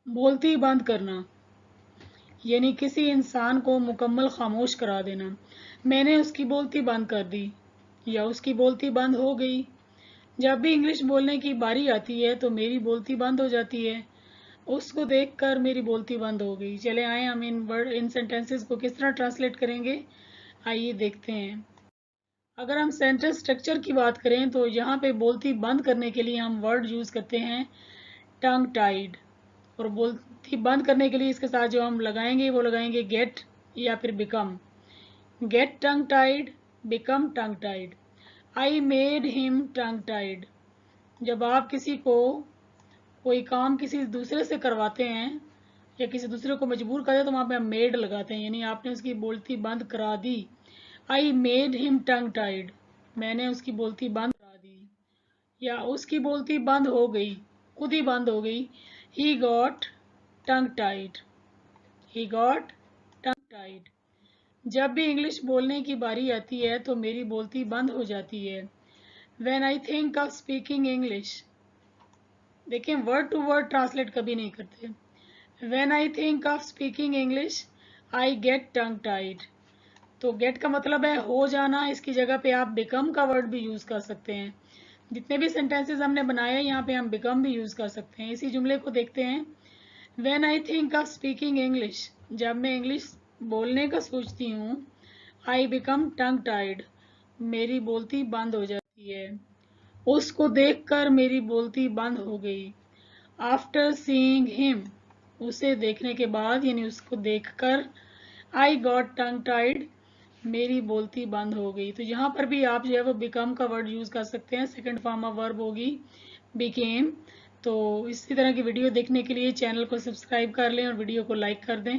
बोलती बंद करना यानी किसी इंसान को मुकम्मल खामोश करा देना। मैंने उसकी बोलती बंद कर दी या उसकी बोलती बंद हो गई। जब भी इंग्लिश बोलने की बारी आती है तो मेरी बोलती बंद हो जाती है। उसको देखकर मेरी बोलती बंद हो गई। चले आए हम इन सेंटेंसेस को किस तरह ट्रांसलेट करेंगे, आइए देखते हैं। अगर हम सेंटेंस स्ट्रक्चर की बात करें तो यहाँ पे बोलती बंद करने के लिए हम वर्ड यूज़ करते हैं टंग टाइड। और बोलती बंद करने के लिए इसके साथ जो हम लगाएंगे वो लगाएंगे गेट या फिर become. Get tongue tied, become tongue tied. I made him tongue tied. जब आप किसी को कोई काम किसी दूसरे से करवाते हैं या किसी दूसरे को मजबूर करते हैं तो वहाँ पे हम मेड लगाते हैं, यानी आपने उसकी बोलती बंद करा दी। I made him tongue tied, मैंने उसकी बोलती बंद करा दी। या उसकी बोलती बंद हो गई, खुद ही बंद हो गई। He got tongue tied, he got tongue tied. जब भी इंग्लिश बोलने की बारी आती है तो मेरी बोलती बंद हो जाती है। When I think of speaking English, देखिए वर्ड टू वर्ड ट्रांसलेट कभी नहीं करते। When I think of speaking English I get tongue tied. तो गेट का मतलब है हो जाना, इसकी जगह पे आप बिकम का वर्ड भी यूज कर सकते हैं। जितने भी सेंटेंसेस हमने बनाए हैं यहाँ पे हम बिकम भी यूज कर सकते हैं। इसी जुमले को देखते हैं। When I think of speaking English, जब मैं इंग्लिश बोलने का सोचती हूँ, आई बिकम टंग टाइड, मेरी बोलती बंद हो जाती है। उसको देखकर मेरी बोलती बंद हो गई। आफ्टर सीइंग हिम, उसे देखने के बाद यानी उसको देखकर, आई गॉट टंग टाइड, मेरी बोलती बंद हो गई। तो यहाँ पर भी आप जो है वो बिकम का वर्ड यूज कर सकते हैं। सेकंड फॉर्म ऑफ वर्ब होगी बिकेम। तो इसी तरह की वीडियो देखने के लिए चैनल को सब्सक्राइब कर लें और वीडियो को लाइक कर दें।